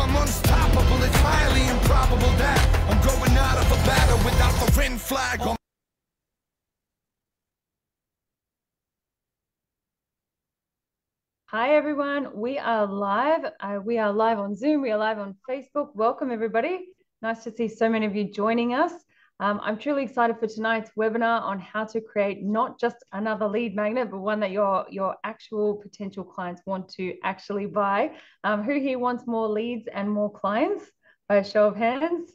I'm unstoppable. It's highly improbable that I'm going out of a battle without the win flag on. Hi everyone, we are live. We are live on Zoom. We are live on Facebook. Welcome everybody. Nice to see so many of you joining us. I'm truly excited for tonight's webinar on how to create not just another lead magnet, but one that your actual potential clients want to actually buy. Who here wants more leads and more clients? By a show of hands.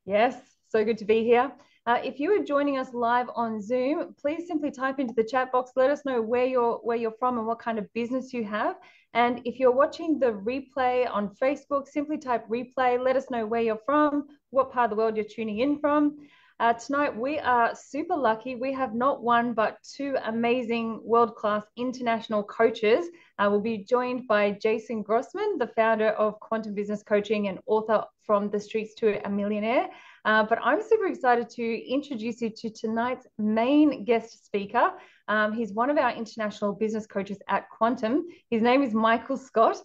Yes, so good to be here. If you are joining us live on Zoom, please simply type into the chat box. Let us know where you're from and what kind of business you have. And if you're watching the replay on Facebook, simply type replay. Let us know where you're from, what part of the world you're tuning in from. Tonight, we are super lucky. We have not one, but two amazing world-class international coaches. We'll be joined by Jason Grossman, the founder of Quantum Business Coaching and author From the Streets to a Millionaire. But I'm super excited to introduce you to tonight's main guest speaker. He's one of our international business coaches at Quantum. His name is Michael Scott.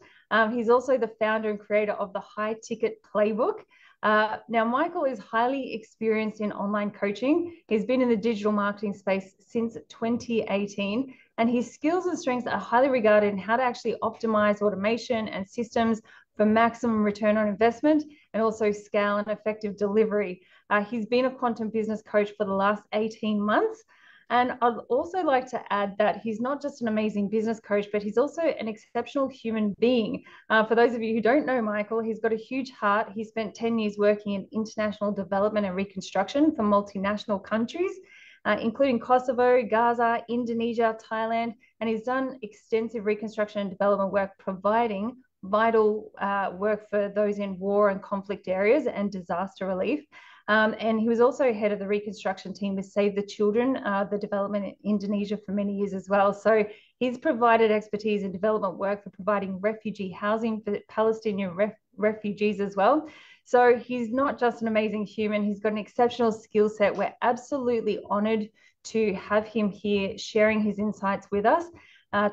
He's also the founder and creator of the High Ticket Playbook. Now, Michael is highly experienced in online coaching. He's been in the digital marketing space since 2018, and his skills and strengths are highly regarded in how to actually optimize automation and systems for maximum return on investment and also scale and effective delivery. He's been a quantum business coach for the last 18 months. And I'd also like to add that he's not just an amazing business coach, but he's also an exceptional human being. For those of you who don't know Michael, he's got a huge heart. He spent 10 years working in international development and reconstruction for multinational countries, including Kosovo, Gaza, Indonesia, Thailand, and he's done extensive reconstruction and development work providing vital work for those in war and conflict areas and disaster relief. And he was also head of the reconstruction team with Save the Children, the development in Indonesia for many years as well. So he's provided expertise in development work for providing refugee housing for Palestinian refugees as well. So he's not just an amazing human, he's got an exceptional skill set. We're absolutely honored to have him here sharing his insights with us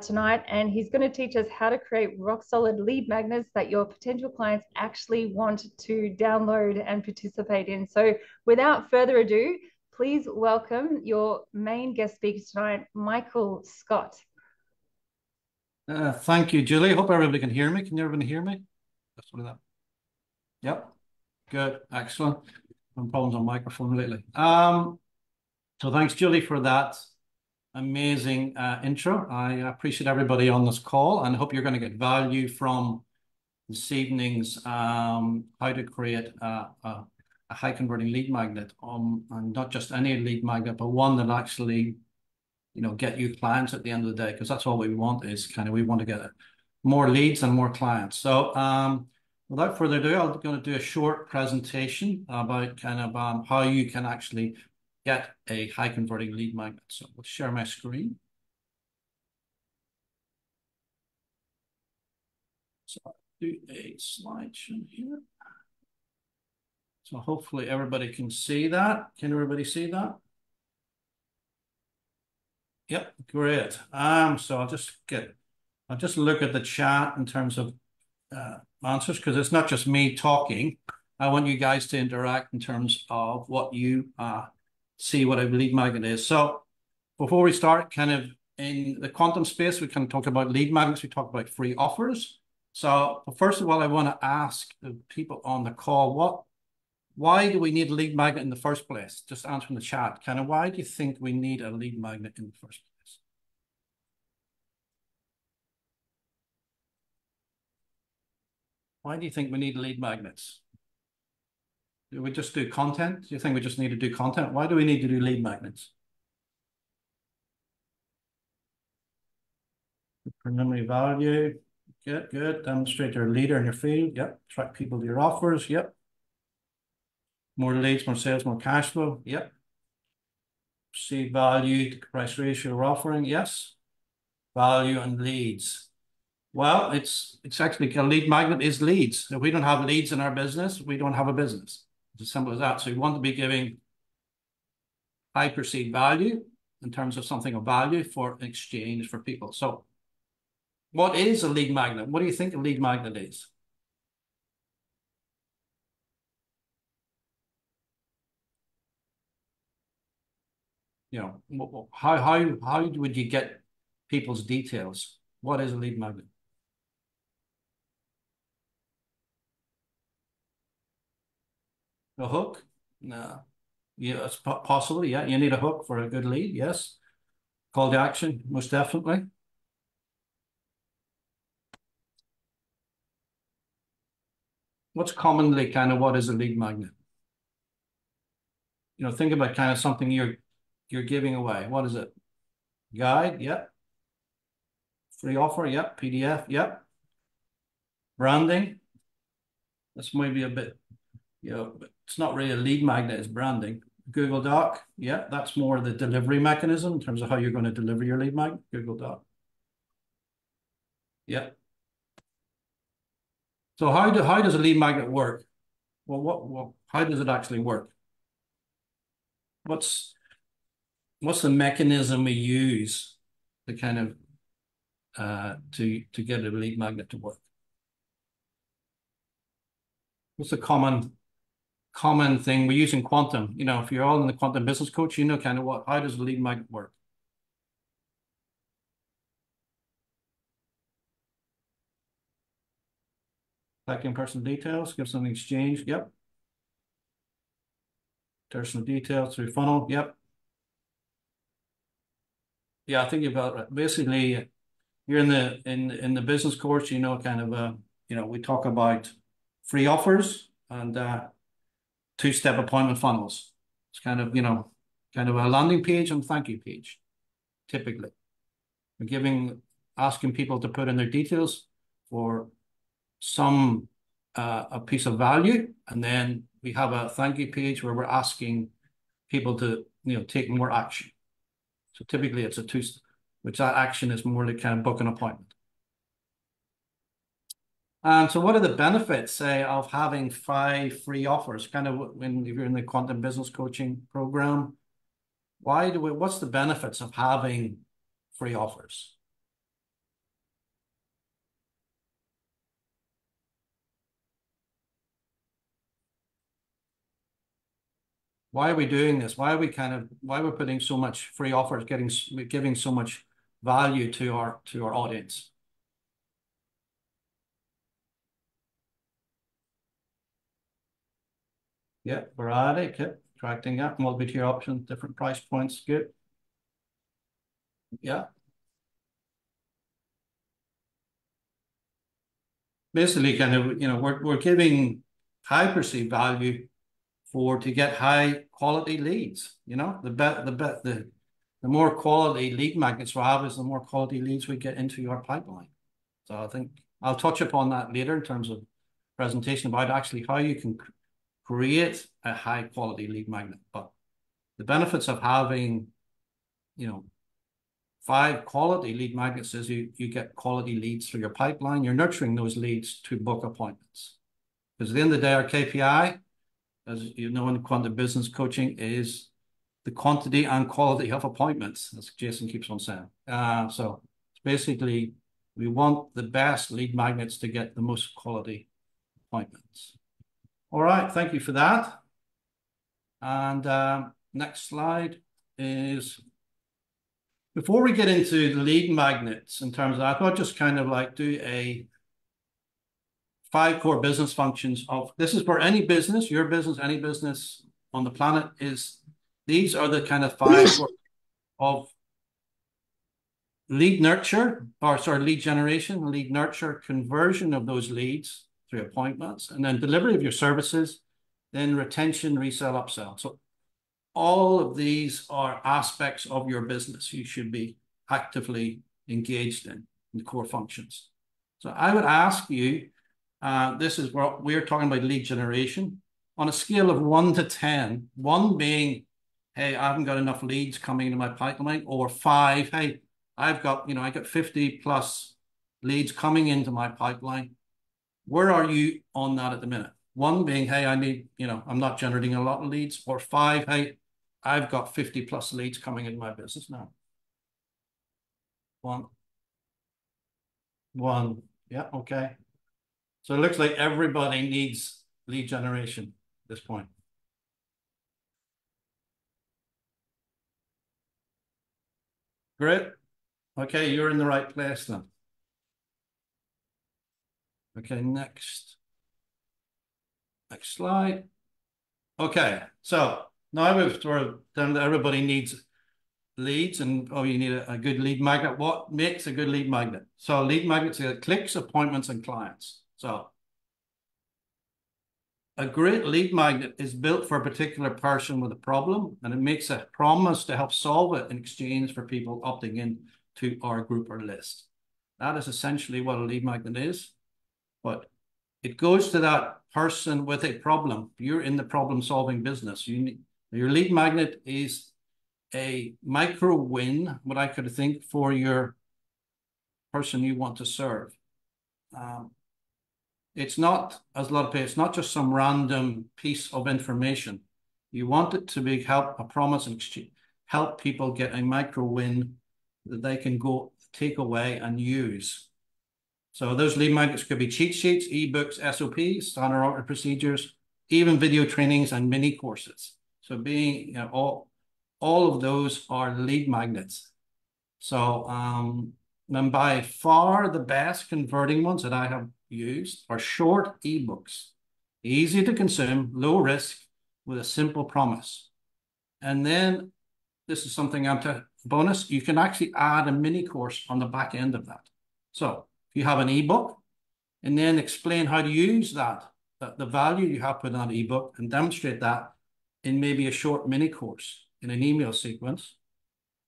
tonight, and he's going to teach us how to create rock solid lead magnets that your potential clients actually want to download and participate in. So without further ado, please welcome your main guest speaker tonight, Michael Scott. Thank you, Julie. Hope everybody can hear me. Can everybody hear me? That's what that. Yep. Good. Excellent. No problems on microphone lately. So thanks, Julie, for that amazing intro. I appreciate everybody on this call and hope you're going to get value from this evening's how to create a high converting lead magnet, and not just any lead magnet, but one that actually, get you clients at the end of the day, because that's all we want is we want to get more leads and more clients. So without further ado, I'm going to do a short presentation about how you can actually get a high converting lead magnet. So let's share my screen. So I'll do a slideshow here. So hopefully everybody can see that. Can everybody see that? Yep, great. So I'll just look at the chat in terms of answers, because it's not just me talking. I want you guys to interact in terms of what you see what a lead magnet is. So before we start, in the quantum space, we can talk about lead magnets, we talk about free offers. So first of all, I want to ask the people on the call, why do we need a lead magnet in the first place? Just answer in the chat. Why do you think we need a lead magnet in the first place? Why do you think we need lead magnets? Do we just do content? Do you think we just need to do content? Why do we need to do lead magnets? Preliminary value. Good. Demonstrate you're a leader in your field. Yep. Attract people to your offers. Yep. More leads, more sales, more cash flow. Yep. See value to price ratio we're offering. Yes. Value and leads. Well, it's actually a lead magnet is leads. If we don't have leads in our business, we don't have a business. It's as simple as that. So we want to be giving high perceived value in terms of something of value for exchange for people. So what is a lead magnet? What do you think a lead magnet is? you know, how would you get people's details? What is a lead magnet? A hook? No. Yeah, it's possible. Yeah, you need a hook for a good lead. Yes. Call to action, most definitely. What's commonly kind of what is a lead magnet? You know, think about kind of something you're giving away. What is it? Guide, yep. Free offer, yep. PDF, yep. Branding. That's maybe a bit, you know, it's not really a lead magnet, it's branding. Google Doc, yeah, that's more the delivery mechanism in terms of how you're going to deliver your lead magnet. Google Doc. Yeah. So how does a lead magnet work? Well, how does it actually work? What's the mechanism we use to kind of to get a lead magnet to work? What's the common thing we use in quantum? You know, if you're all in the quantum business coach, you know kind of how does the lead magnet work? Collecting personal details, give something exchange. Yep. Personal details through funnel. Yep. Yeah, I think you've got it right. Basically, you're in the business course, you know, kind of you know, we talk about free offers and two-step appointment funnels. It's kind of, you know, kind of a landing page and thank you page, typically. We're asking people to put in their details for some a piece of value, and then we have a thank you page where we're asking people to, you know, take more action. So typically it's a two-step, which that action is more like kind of book an appointment. And so what are the benefits, say, of having 5 free offers? Kind of when you're in the quantum business coaching program, what's the benefits of having free offers? Why are we doing this? Why we're putting so much free offers, giving so much value to our audience? Yeah, variety, okay. Attracting up, multi-tier options, different price points, good. Yeah. Basically, kind of, you know, we're giving high perceived value to get high quality leads. You know, the more quality lead magnets we have is the more quality leads we get into your pipeline. So I think I'll touch upon that later in terms of presentation about actually how you can create a high quality lead magnet. But the benefits of having, you know, 5 quality lead magnets is you get quality leads through your pipeline. You're nurturing those leads to book appointments. Because at the end of the day, our KPI, as you know, in quantum business coaching, is the quantity and quality of appointments, as Jason keeps on saying. So basically, we want the best lead magnets to get the most quality appointments. All right, thank you for that. And next slide is, before we get into the lead magnets in terms of, I thought just kind of like do a 5 core business functions of, this is for any business, your business, any business on the planet is, these are the kind of 5 of lead nurture, or sorry, lead generation, lead nurture, conversion of those leads through appointments, and then delivery of your services, then retention, resell, upsell. So all of these are aspects of your business you should be actively engaged in the core functions. So I would ask you, this is what we're talking about, lead generation. On a scale of 1 to 10, 1 being, hey, I haven't got enough leads coming into my pipeline, or 5, hey, I got 50 plus leads coming into my pipeline. Where are you on that at the minute? 1 being, hey, I'm not generating a lot of leads, or 5, hey, I've got 50 plus leads coming into my business now. 1. Yeah, okay. So it looks like everybody needs lead generation at this point. Great. Okay, you're in the right place then. Okay, next slide. Okay, so now we've done that everybody needs leads, and you need a good lead magnet. What makes a good lead magnet? So lead magnets are clicks, appointments, and clients. So a great lead magnet is built for a particular person with a problem, and it makes a promise to help solve it in exchange for people opting in to our group or list. That is essentially what a lead magnet is. But it goes to that person with a problem. You're in the problem-solving business. Your lead magnet is a micro win, what I could think, for your person you want to serve. It's not, as a lot of people, it's not just some random piece of information. You want it to be a promise and help people get a micro win that they can go take away and use. So those lead magnets could be cheat sheets, ebooks, SOPs, standard operating procedures, even video trainings and mini courses. So all of those are lead magnets. So and by far the best converting ones that I have used are short ebooks, easy to consume, low risk, with a simple promise. And then this is something bonus, you can actually add a mini course on the back end of that. So if you have an ebook, and then explain how to use the value you have put in that ebook, and demonstrate that in maybe a short mini course in an email sequence,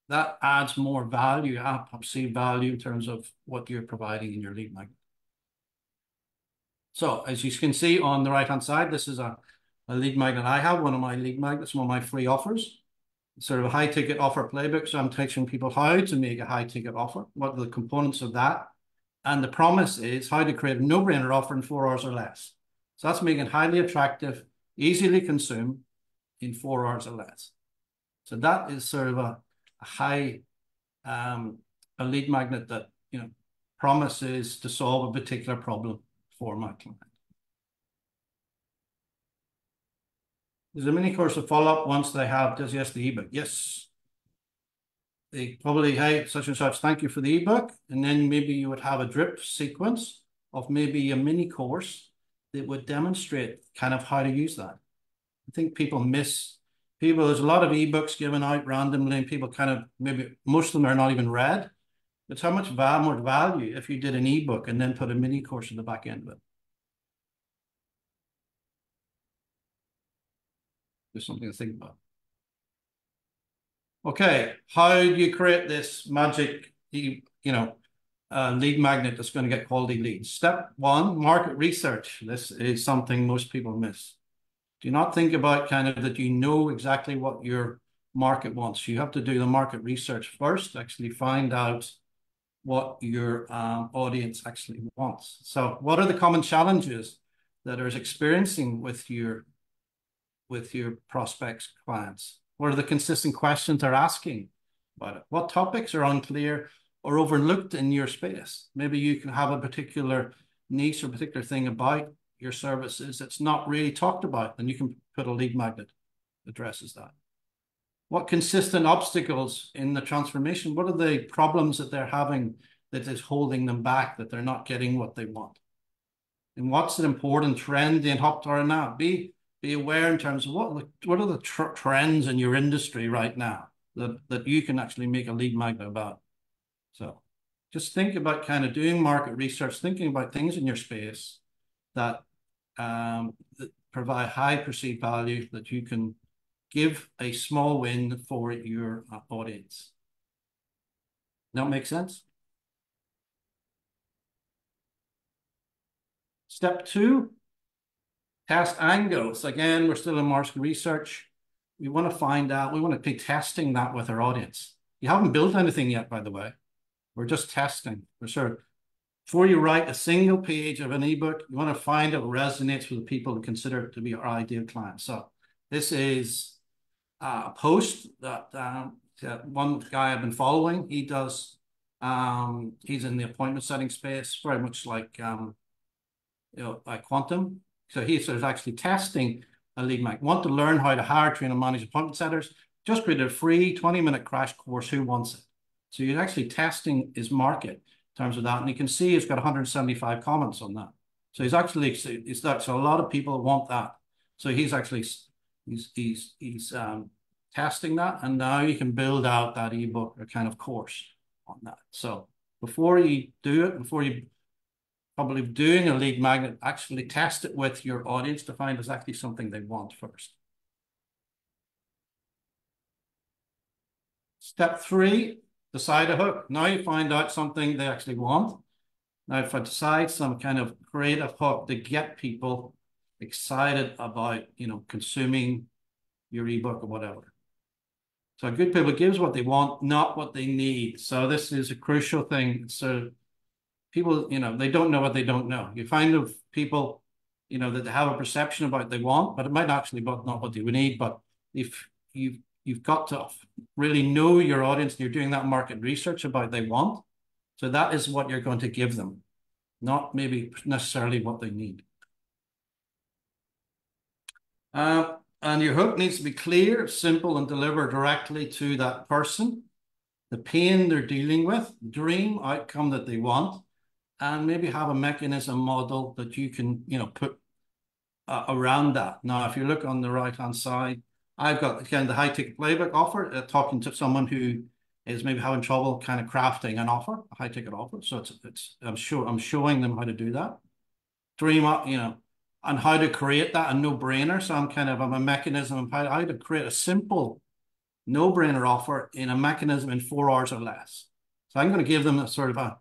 that adds more value, perceived value in terms of what you're providing in your lead magnet. So as you can see on the right-hand side, this is a lead magnet I have, one of my lead magnets, one of my free offers. It's sort of a high-ticket offer playbook. So I'm teaching people how to make a high-ticket offer, what are the components of that. And the promise is how to create a no-brainer offer in 4 hours or less. So that's making it highly attractive, easily consumed in 4 hours or less. So that is sort of a high, a lead magnet that, promises to solve a particular problem for my client. There's a mini course of follow-up once they have, yes, the ebook. Yes. They probably, hey, such and such, thank you for the ebook. And then maybe you would have a drip sequence of maybe a mini course that would demonstrate kind of how to use that. I think there's a lot of ebooks given out randomly, and people kind of, maybe most of them are not even read. It's how much more value if you did an ebook and then put a mini course in the back end of it. There's something to think about. Okay, how do you create this magic, lead magnet that's going to get quality leads? Step 1, market research. This is something most people miss. Do not think about kind of that you know exactly what your market wants. You have to do the market research first, actually find out what your audience actually wants. So what are the common challenges that are experiencing with your prospects, clients? What are the consistent questions they're asking about it? What topics are unclear or overlooked in your space? Maybe you can have a particular niche or particular thing about your services that's not really talked about, and you can put a lead magnet that addresses that. What consistent obstacles in the transformation? What are the problems that they're having that is holding them back, that they're not getting what they want? And what's an important trend in Hoptar now? Be aware in terms of what are the trends in your industry right now that you can actually make a lead magnet about. So just think about kind of doing market research, thinking about things in your space that provide high perceived value that you can give a small win for your audience. That make sense? Step 2, test angles. Again, we're still in market research. We want to find out, we want to be testing that with our audience. You haven't built anything yet, by the way. We're just testing. We're sort of, before you write a single page of an ebook, you want to find out what resonates with the people who consider it to be our ideal client. So this is a post that one guy I've been following. He does, he's in the appointment setting space, very much like, like Quantum. So he's actually testing a lead magnet. Want to learn how to hire, train, and manage appointment setters? Just created a free 20-minute crash course. Who wants it? So you're actually testing his market in terms of that. And you can see he's got 175 comments on that. So he's actually, it's that, so a lot of people want that. So he's actually, he's testing that. And now you can build out that ebook or kind of course on that. So before you do it, before you probably doing a lead magnet, actually test it with your audience to find exactly something they want first. Step 3, decide a hook. Now you find out something they actually want. Now, if I decide some kind of creative hook to get people excited about, you know, consuming your ebook or whatever. So a good people gives what they want, not what they need. So this is a crucial thing. So people, you know, they don't know what they don't know. You find of people, you know, that they have a perception about what they want, but it might actually be not what they would need. But if you've got to really know your audience and you're doing that market research about what they want. So that is what you're going to give them, not maybe necessarily what they need. And your hook needs to be clear, simple, and deliver directly to that person, the pain they're dealing with, dream outcome that they want, and maybe have a mechanism model that you can, you know, put around that. Now, if you look on the right-hand side, I've got again the high ticket playbook offer, talking to someone who is maybe having trouble kind of crafting an offer, a high ticket offer. So I'm showing them how to do that. Dream up, you know, and how to create that, a no-brainer. So I'm a mechanism of how to create a simple no-brainer offer in a mechanism in 4 hours or less. So I'm going to give them a sort of a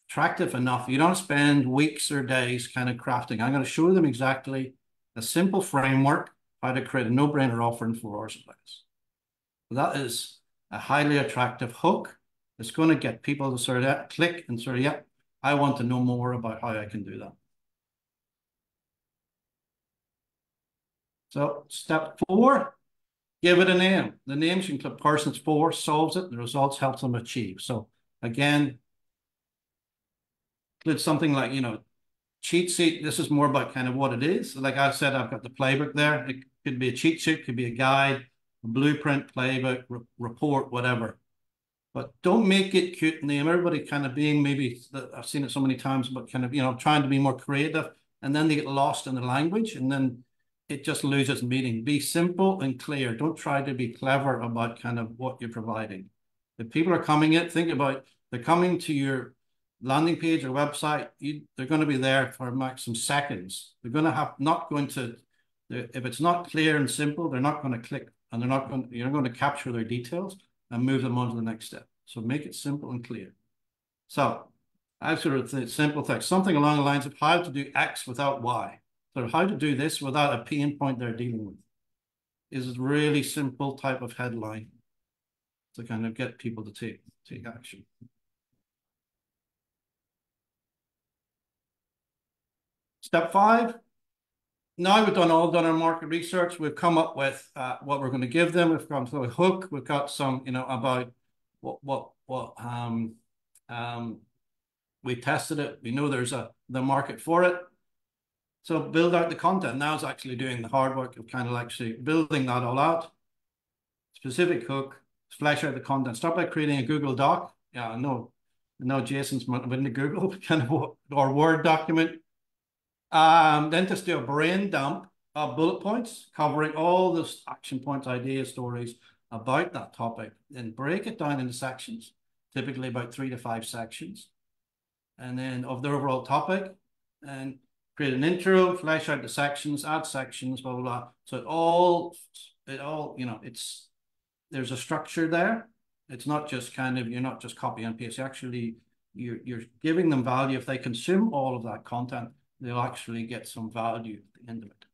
attractive enough. You don't spend weeks or days kind of crafting. I'm going to show them exactly a simple framework, how to create a no-brainer offer in 4 hours or less. So that is a highly attractive hook. It's going to get people to sort of click and sort of, yep, I want to know more about how I can do that. So step 4, give it a name. The name should include persons for, solves it, the results helps them achieve. So again, include something like, you know, cheat sheet. This is more about kind of what it is. Like I said, I've got the playbook there. It could be a cheat sheet, could be a guide, a blueprint, playbook, report, whatever. But don't make it cute name. Everybody kind of being maybe, I've seen it so many times, but kind of, you know, trying to be more creative. And then they get lost in the language and then it just loses meaning. Be simple and clear. Don't try to be clever about kind of what you're providing. If people are coming in, think about, they're coming to your landing page or website, they're going to be there for maximum seconds. They're going to have if it's not clear and simple, they're not going to click and you're going to capture their details and move them on to the next step. So make it simple and clear. So I sort of think simple text, something along the lines of how to do X without Y. So how to do this without a pain point they're dealing with is a really simple type of headline to kind of get people to take action. Step 5. Now we've done our market research. We've come up with what we're going to give them. We've gone through a hook. We've got some, you know, about we tested it. We know there's the market for it. So build out the content. Now it's actually doing the hard work of kind of actually building that all out. Specific hook, flesh out the content. Start by creating a Google Doc. Yeah, I know Jason's went to Google, kind of, or Word document. Then just do a brain dump of bullet points, covering all those action points, ideas, stories about that topic. Then break it down into sections, typically about 3 to 5 sections. And then of the overall topic, and create an intro, flesh out the sections, add sections, blah, blah, blah. So it all, you know, there's a structure there. It's not just kind of, you're not just copy and paste. Actually, you're giving them value. If they consume all of that content, they'll actually get some value at the end of it.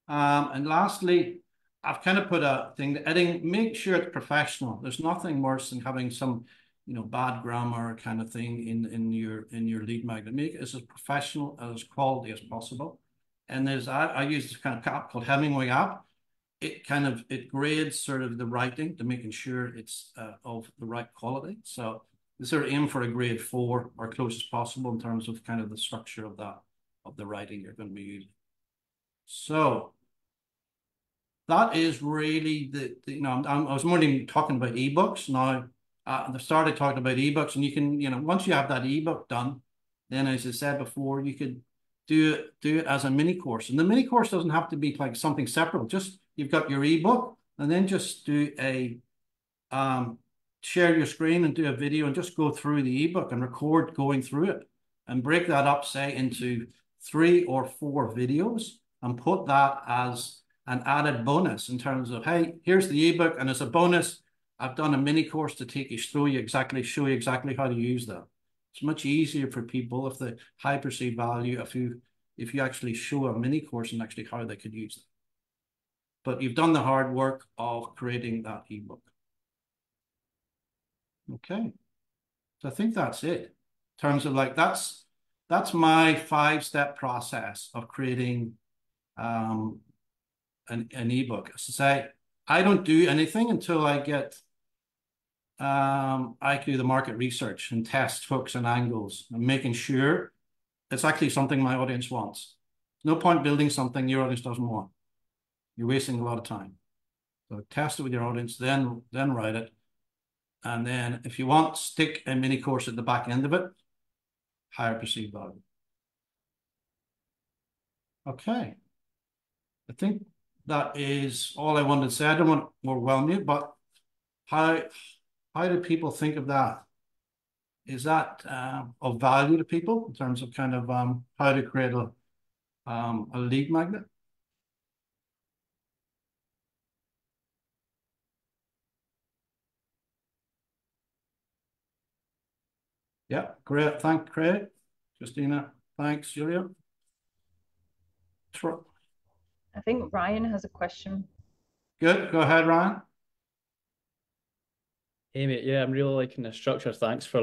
And lastly, I've kind of put a thing, the editing, make sure it's professional. There's nothing worse than having some, you know, bad grammar kind of thing in your lead magnet. Make it as professional, as quality as possible. And I use this kind of app called Hemingway app. It grades sort of the writing to making sure it's of the right quality. So they sort of aim for a grade 4 or close as possible in terms of kind of the structure of the writing you're going to be using. So that is really you know, I was more talking about ebooks now. they started talking about ebooks, and you can, once you have that ebook done, then as I said before, you could do it as a mini course. And the mini course doesn't have to be like something separate. Just you've got your ebook, and then just do a share your screen and do a video and just go through the ebook and record going through it and break that up, say, into 3 or 4 videos and put that as an added bonus in terms of, hey, here's the ebook, and as a bonus, I've done a mini course to take you through, show you exactly how to use that. It's much easier for people if the high perceived value, if you actually show a mini course and actually how they could use it. But you've done the hard work of creating that ebook. Okay, so I think that's it. In terms of like, that's my 5-step process of creating an ebook. As I say, I don't do anything until I do the market research and test hooks and angles and making sure it's actually something my audience wants. No point building something your audience doesn't want. You're wasting a lot of time. So test it with your audience, then write it. And then if you want, stick a mini course at the back end of it, higher perceived value. Okay. I think that is all I wanted to say. I don't want to overwhelm you, but how do people think of that? Is that of value to people in terms of kind of how to create a lead magnet? Yeah, great. Thanks, Craig. Christina, thanks, Julia. I think Ryan has a question. Good. Go ahead, Ryan. Hey mate, yeah, I'm really liking the structure. Thanks for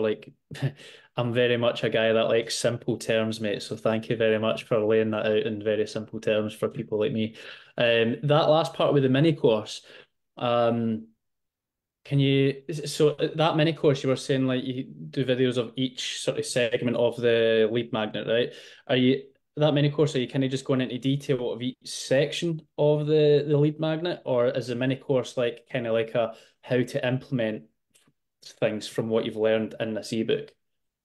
I'm very much a guy that likes simple terms, mate. So thank you very much for laying that out in very simple terms for people like me. That last part with the mini course, so that mini course you were saying like you do videos of each sort of segment of the lead magnet, right? That mini course, are you kind of just going into detail of each section of the lead magnet, or is the mini course like kind of like a how to implement things from what you've learned in this ebook?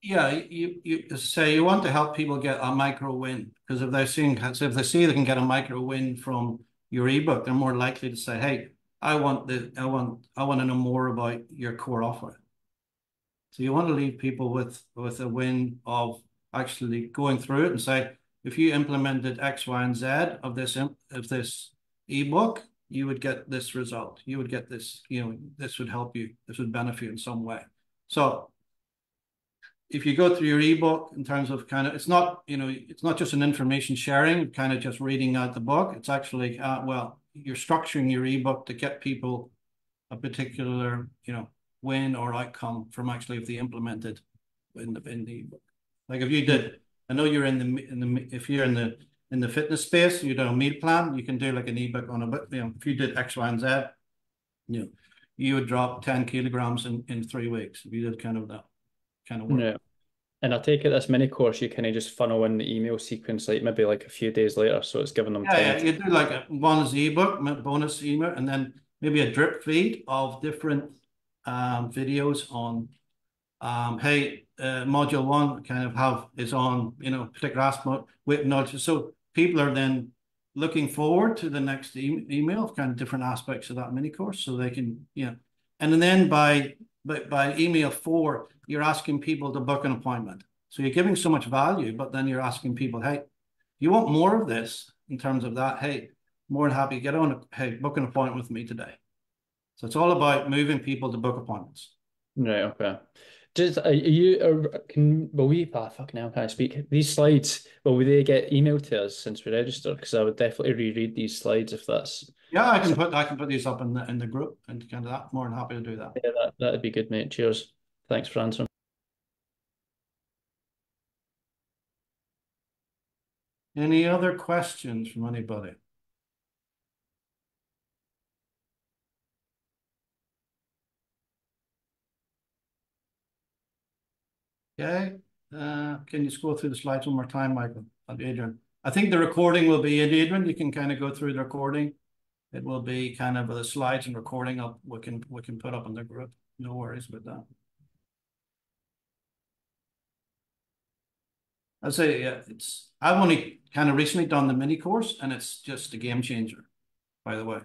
Yeah, you say you want to help people get a micro win, because if they see they can get a micro win from your ebook, they're more likely to say, "Hey, I want to know more about your core offer." So you want to leave people with a win of actually going through it and say, if you implemented X, Y, and Z of this ebook, you would get this result. You would get this, this would help you. This would benefit you in some way. So if you go through your ebook in terms of kind of, it's not just an information sharing, kind of just reading out the book. It's actually, you're structuring your ebook to get people a particular, win or outcome from actually if they implemented in the ebook. Like if you did, I know you're if you're in the fitness space, you do a meal plan, you can do like an ebook on a book. If you did X, Y, and Z, you would drop 10 kilograms in 3 weeks if you did kind of that kind of work. Yeah. And I take it this mini course, you kind of just funnel in the email sequence, like maybe like a few days later. So it's giving them time. Yeah, you do like one is ebook, bonus email, and then maybe a drip feed of different videos on, hey, module 1 kind of is on, particular aspect with knowledge. So people are then looking forward to the next email of kind of different aspects of that mini course, so they can, and then by email 4, you're asking people to book an appointment. So you're giving so much value, but then you're asking people, hey, you want more of this in terms of that? Hey, more than happy, hey, book an appointment with me today. So it's all about moving people to book appointments. Right, okay. Fucking hell, can I speak? These slides, will they get emailed to us since we registered? Because I would definitely reread these slides if that's... Yeah, I can put these up in the group and kind of that. More than happy to do that. Yeah, that'd be good, mate. Cheers. Thanks for answering. Any other questions from anybody? Okay. Can you scroll through the slides one more time, Michael and Adrian? I think the recording will be in, Adrian. You can kind of go through the recording. It will be kind of the slides and recording we can put up in the group. No worries about that. I'd say, yeah, I've only kind of recently done the mini course, and it's just a game changer, by the way.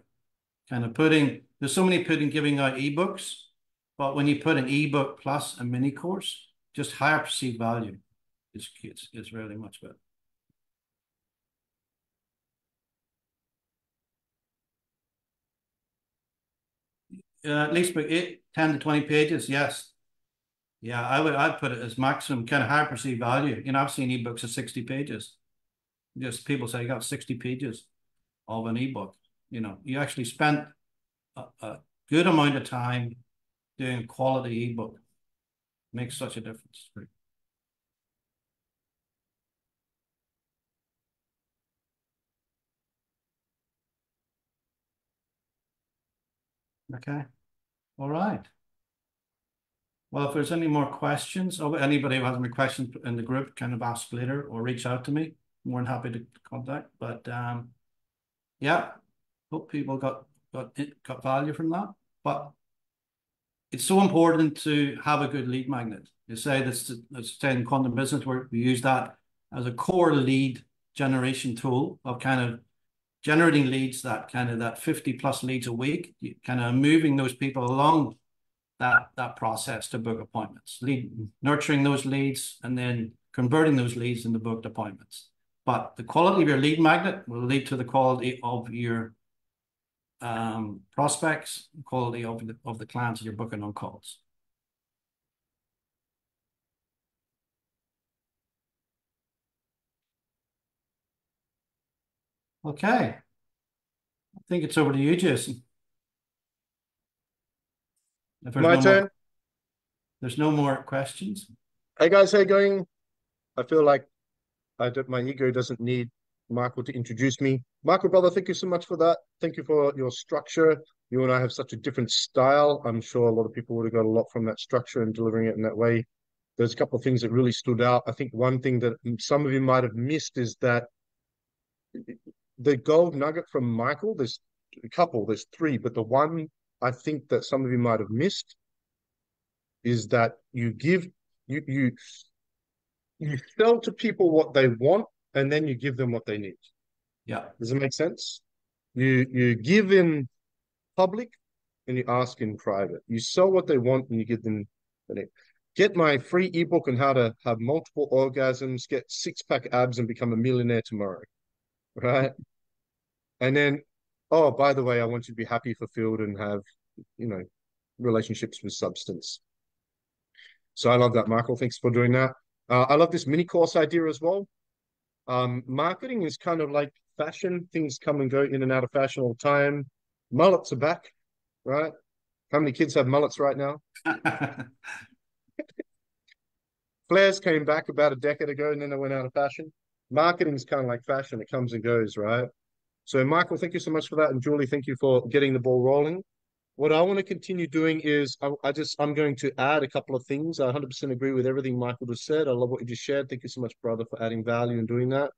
Kind of there's so many giving out ebooks, but when you put an ebook plus a mini course, just higher perceived value is really much better. At least 10 to 20 pages, yes. Yeah, I'd put it as maximum kind of high perceived value. You know, I've seen ebooks of 60 pages. Just people say you got 60 pages of an ebook. You know, you actually spent a good amount of time doing quality ebook. Makes such a difference. Okay. All right. Well, if there's any more questions, or anybody who has any questions in the group, kind of ask later or reach out to me. I'm more than happy to contact. But yeah, hope people got value from that. But it's so important to have a good lead magnet. You say this, let's say in quantum business, where we use that as a core lead generation tool of kind of generating leads, that 50 plus leads a week, kind of moving those people along that process to book appointments, nurturing those leads, and then converting those leads into booked appointments. But the quality of your lead magnet will lead to the quality of your prospects, quality of the clients you're booking on calls. Okay. I think it's over to you, Jason. If there's My turn. There's no more questions. Hey guys, how you going? I feel like my ego doesn't need Michael to introduce me. Michael, brother, thank you so much for that. Thank you for your structure. You and I have such a different style. I'm sure a lot of people would have got a lot from that structure and delivering it in that way. There's a couple of things that really stood out. I think one thing that some of you might have missed is that the gold nugget from Michael, there's a couple, there's three, but the one I think that some of you might have missed is that you sell to people what they want, and then you give them what they need. Yeah. Does it make sense? You give in public and you ask in private. You sell what they want and you give them the need. Get my free ebook on how to have multiple orgasms, get six-pack abs, and become a millionaire tomorrow. Right? And then, oh, by the way, I want you to be happy, fulfilled, and have, relationships with substance. So I love that, Michael. Thanks for doing that. I love this mini course idea as well. Marketing is kind of like fashion. Things come and go in and out of fashion all the time. Mullets are back, right? How many kids have mullets right now? Flares came back about a decade ago and then they went out of fashion. Marketing is kind of like fashion. It comes and goes, right? So Michael, thank you so much for that. And Julie, thank you for getting the ball rolling. What I want to continue doing is I'm going to add a couple of things. I 100% agree with everything Michael just said. I love what you just shared. Thank you so much, brother, for adding value and doing that.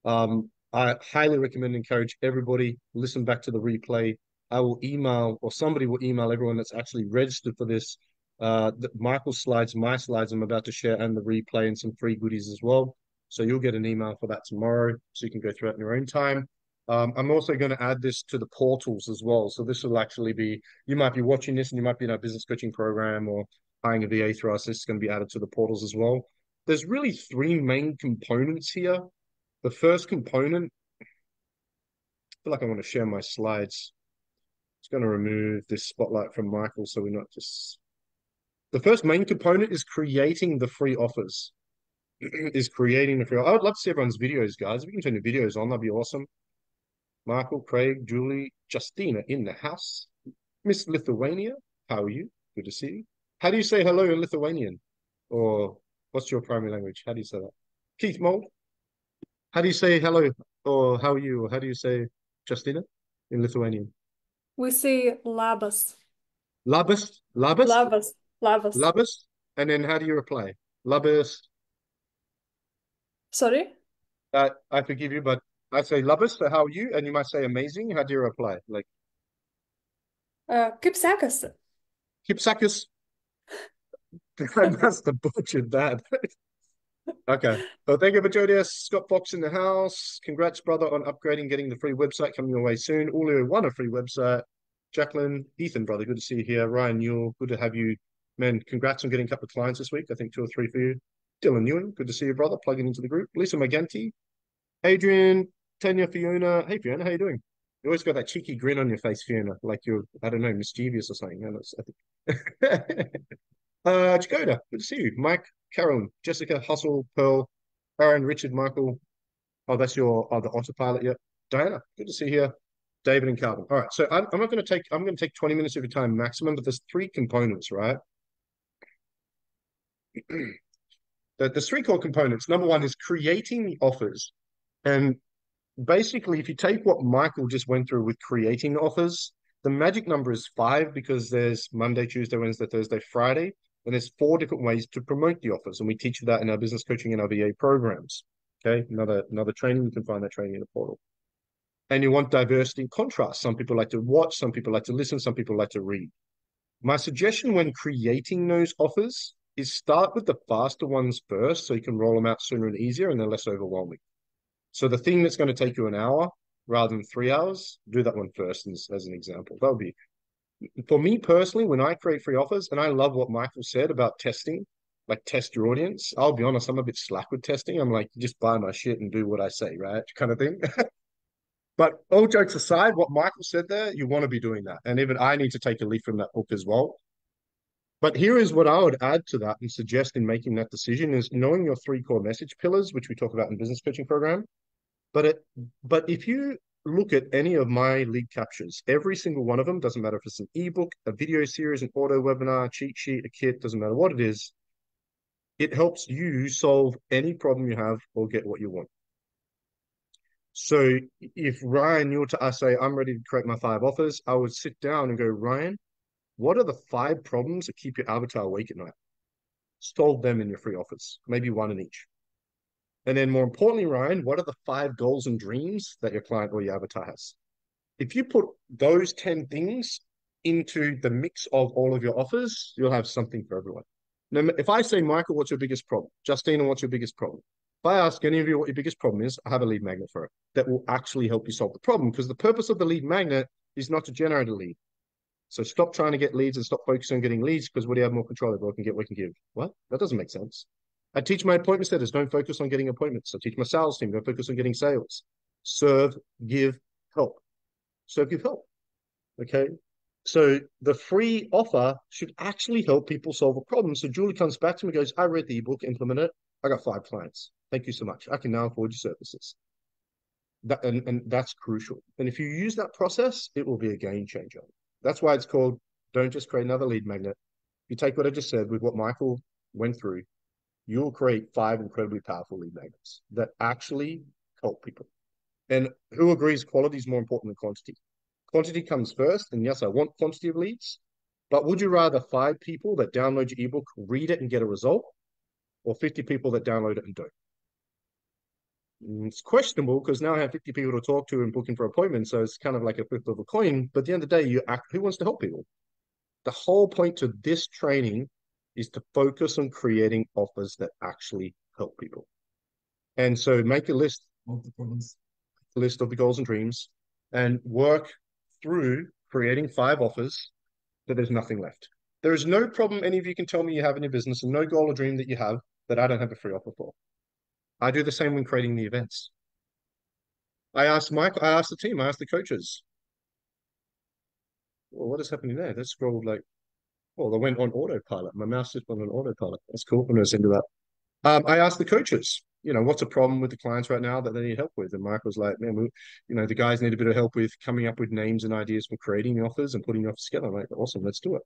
I highly recommend and encourage everybody listen back to the replay. I will email, or somebody will email everyone that's actually registered for this, Michael's slides, my slides I'm about to share, and the replay and some free goodies as well. So you'll get an email for that tomorrow, so you can go through it in your own time. I'm also going to add this to the portals as well. So this will actually be, you might be watching this and you might be in our business coaching program or hiring a VA through us. This is going to be added to the portals as well. There's really three main components here. The first component, I feel like I want to share my slides. It's going to remove this spotlight from Michael so we're not just... The first main component is creating the free offers. I would love to see everyone's videos, guys. If you can turn your videos on, that'd be awesome. Michael, Craig, Julie, Justina in the house. Miss Lithuania, how are you? Good to see you. How do you say hello in Lithuanian? Or what's your primary language? How do you say that? Keith Mold, how do you say hello or how are you? Or how do you say Justina in Lithuanian? We say labas. Labas? Labas? Labas. Labas. Labas? And then how do you reply? Labas. Sorry? I forgive you, but I say labas, so how are you? And you might say amazing. How do you reply? Like Kaip sekasi? Kipsakis. I must have butchered that. Okay. Well, thank you for joining us. Scott Fox in the house. Congrats, brother, on upgrading, getting the free website coming your way soon. Julio won a free website. Jacqueline, Ethan, brother, good to see you here. Ryan Newell, good to have you. Man, congrats on getting a couple of clients this week. I think 2 or 3 for you. Dylan Ewan, good to see you, brother, plugging into the group. Lisa Maganti, Adrian, Tanya, Fiona. Hey, Fiona, how you doing? You always got that cheeky grin on your face, Fiona, like you're, I don't know, mischievous or something. I think. Jagoda, good to see you. Mike, Carolyn, Jessica, Hustle, Pearl, Aaron, Richard, Michael. Oh, that's your the autopilot. Yeah. Diana, good to see you here. David and Calvin. All right. So I'm not going to take, I'm going to take 20 minutes of your time maximum, but there's 3 components, right? There's 3 core components. Number 1 is creating the offers. And basically, if you take what Michael just went through with creating the offers, the magic number is 5 because there's Monday, Tuesday, Wednesday, Thursday, Friday. And there's 4 different ways to promote the offers. And we teach you that in our business coaching and our VA programs. Okay, another training. You can find that training in the portal. And you want diversity and contrast. Some people like to watch, some people like to listen, some people like to read. My suggestion when creating those offers is start with the faster ones first so you can roll them out sooner and easier and they're less overwhelming. So the thing that's going to take you an hour rather than 3 hours, do that one first as an example. That would be, for me personally, when I create free offers, and I love what Michael said about testing, like test your audience. I'll be honest, I'm a bit slack with testing. I'm like, just buy my shit and do what I say, right? Kind of thing. But all jokes aside, what Michael said there, you want to be doing that. And even I need to take a leaf from that book as well. But here is what I would add to that and suggest in making that decision is knowing your 3 core message pillars, which we talk about in business coaching program. But if you look at any of my lead captures, every single one of them, doesn't matter if it's an ebook, a video series, an auto webinar, cheat sheet, a kit, doesn't matter what it is, it helps you solve any problem you have or get what you want. So if Ryan, you were to say, I'm ready to create my 5 offers, I would sit down and go, Ryan, what are the 5 problems that keep your avatar awake at night? Solve them in your free offers, maybe 1 in each. And then more importantly, Ryan, what are the 5 goals and dreams that your client or your avatar has? If you put those 10 things into the mix of all of your offers, you'll have something for everyone. Now, if I say, Michael, what's your biggest problem? Justina, what's your biggest problem? If I ask any of you what your biggest problem is, I have a lead magnet for it that will actually help you solve the problem, because the purpose of the lead magnet is not to generate a lead. So stop trying to get leads and stop focusing on getting leads, because what do you have more control over? What can get, what can give. What? That doesn't make sense. I teach my appointment setters, don't focus on getting appointments. I teach my sales team, don't focus on getting sales. Serve, give, help. Serve, give, help. Okay. So the free offer should actually help people solve a problem. So Julie comes back to me and goes, I read the ebook, implemented it. I got 5 clients. Thank you so much. I can now afford your services. And that's crucial. And if you use that process, it will be a game changer. That's why it's called, don't just create another lead magnet. You take what I just said with what Michael went through, you'll create 5 incredibly powerful lead magnets that actually help people. And who agrees quality is more important than quantity? Quantity comes first, and yes, I want quantity of leads, but would you rather 5 people that download your ebook, read it and get a result, or 50 people that download it and don't? It's questionable because now I have 50 people to talk to and booking for appointments, so it's kind of like a flip of a coin. But at the end of the day, who wants to help people? The whole point to this training is to focus on creating offers that actually help people. And so make a list of the problems, list of the goals and dreams, and work through creating 5 offers that there's nothing left. There is no problem any of you can tell me you have in your business, and no goal or dream that you have that I don't have a free offer for. I do the same when creating the events. I asked Mike, I asked the team, I asked the coaches. Well, what is happening there? That scrolled like, oh, they went on autopilot. My mouse just went on autopilot. That's cool. I'm going to send you that. I asked the coaches, what's a problem with the clients right now that they need help with? And Mike was like, man, the guys need a bit of help with coming up with names and ideas for creating the offers and putting the offers together. I'm like, awesome, let's do it.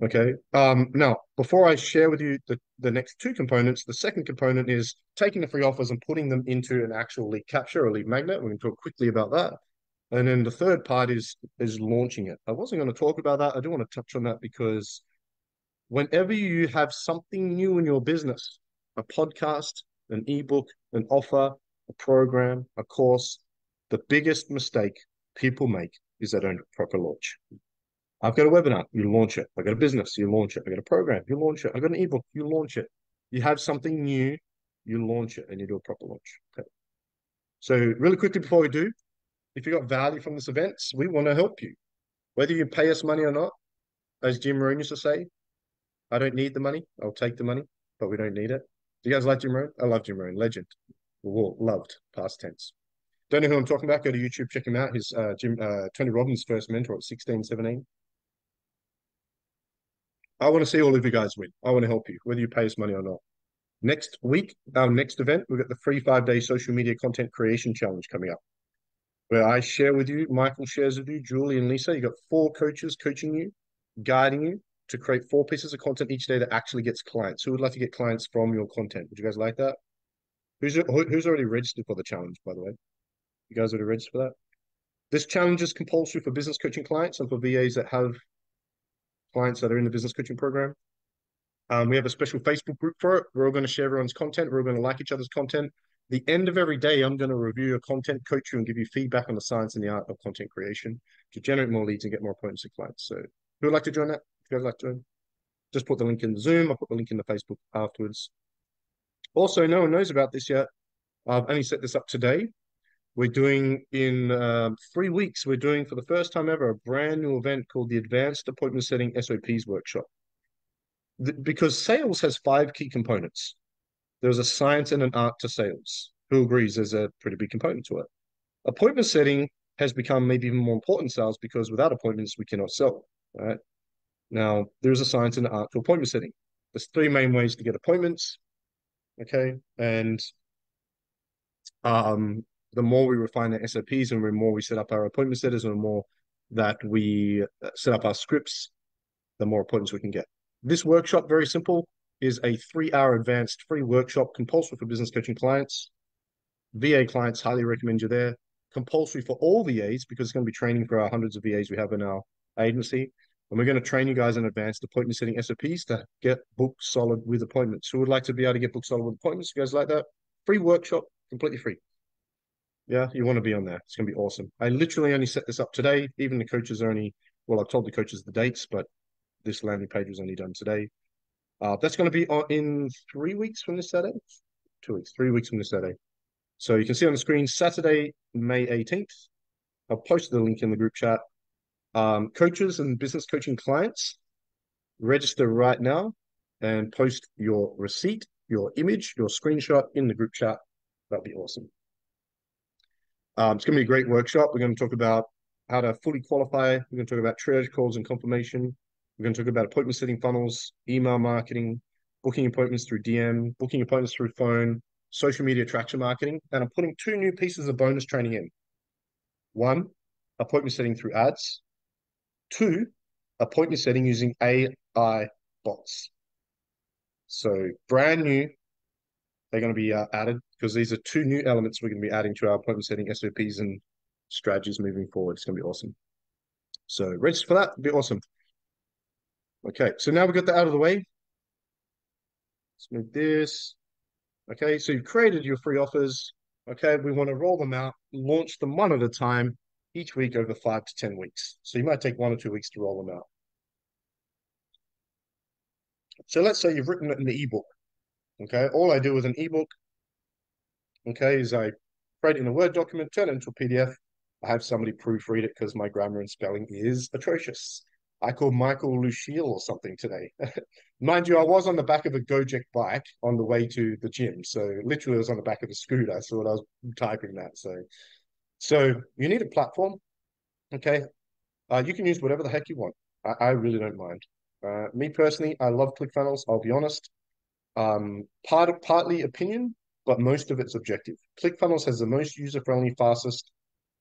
Okay. Now, before I share with you the next 2 components, the second component is taking the free offers and putting them into an actual lead capture or lead magnet. We can talk quickly about that. And then the third part is launching it. I wasn't going to talk about that. I do want to touch on that because whenever you have something new in your business, a podcast, an ebook, an offer, a program, a course, the biggest mistake people make is they don't proper launch. I've got a webinar, you launch it. I've got a business, you launch it. I've got a program, you launch it. I've got an ebook, you launch it. You have something new, you launch it, and you do a proper launch. Okay. So really quickly before we do, if you got value from this event, we want to help you. Whether you pay us money or not, as Jim Rohn used to say, I don't need the money, I'll take the money, but we don't need it. Do you guys like Jim Rohn? I love Jim Rohn, legend. Loved, past tense. Don't know who I'm talking about, go to YouTube, check him out. His Tony Robbins' first mentor at 16, 17. I want to see all of you guys win. I want to help you, whether you pay us money or not. Next week, our next event, we've got the free 5-day social media content creation challenge coming up, where I share with you, Michael shares with you, Julie and Lisa. You got 4 coaches coaching you, guiding you to create 4 pieces of content each day that actually gets clients. Who would like to get clients from your content? Would you guys like that? Who's already registered for the challenge, by the way? You guys already registered for that? This challenge is compulsory for business coaching clients and for VAs that have clients that are in the business coaching program. We have a special Facebook group for it. We're all going to share everyone's content. We're all going to like each other's content. The end of every day, I'm going to review your content, coach you, and give you feedback on the science and the art of content creation to generate more leads and get more appointments with clients. So who would like to join that? If you guys like to join, just put the link in the Zoom. I'll put the link in the Facebook afterwards. Also, no one knows about this yet. I've only set this up today. We're doing in 3 weeks, we're doing for the first time ever a brand new event called the Advanced Appointment Setting SOPs Workshop. Because sales has 5 key components. There's a science and an art to sales. Who agrees there's a pretty big component to it? Appointment setting has become maybe even more important in sales because without appointments, we cannot sell, right? Now, there's a science and an art to appointment setting. There's 3 main ways to get appointments, okay? And the more we refine the SOPs and the more we set up our appointment setters and the more that we set up our scripts, the more appointments we can get. This workshop, very simple, is a 3-hour advanced free workshop, compulsory for business coaching clients. VA clients, highly recommend you there. Compulsory for all VAs because it's going to be training for our hundreds of VAs we have in our agency. And we're going to train you guys in advanced appointment setting SOPs to get booked solid with appointments. Who would like to be able to get booked solid with appointments? You guys like that? Free workshop, completely free. Yeah, you want to be on there. It's going to be awesome. I literally only set this up today. Even the coaches are only, well, I've told the coaches the dates, but this landing page was only done today. That's going to be in 3 weeks from this Saturday. 2 weeks, 3 weeks from this Saturday. So you can see on the screen, Saturday, May 18th. I'll post the link in the group chat. Coaches and business coaching clients, register right now and post your receipt, your image, your screenshot in the group chat. That'd be awesome. It's going to be a great workshop. We're going to talk about how to fully qualify. We're going to talk about triage calls and confirmation. We're going to talk about appointment setting funnels, email marketing, booking appointments through DM, booking appointments through phone, social media attraction marketing. And I'm putting 2 new pieces of bonus training in. 1, appointment setting through ads. 2, appointment setting using AI bots. So brand new. They're going to be added because these are 2 new elements we're going to be adding to our appointment setting SOPs and strategies moving forward. It's going to be awesome. So register for that. It'll be awesome. Okay, so now we've got that out of the way. Let's move this. Okay, so you've created your free offers. Okay, we want to roll them out, launch them one at a time, each week over 5 to 10 weeks. So you might take 1 or 2 weeks to roll them out. So let's say you've written it in the ebook. Okay, all I do with an ebook, okay, is I create it in a Word document, turn it into a PDF. I have somebody proofread it because my grammar and spelling is atrocious. I called Michael Lucille or something today. Mind you, I was on the back of a Gojek bike on the way to the gym. So literally I was on the back of a scooter. So when I was typing that. So you need a platform. Okay. You can use whatever the heck you want. I really don't mind. Me personally, I love ClickFunnels. I'll be honest. Partly opinion, but most of it's objective. ClickFunnels has the most user-friendly, fastest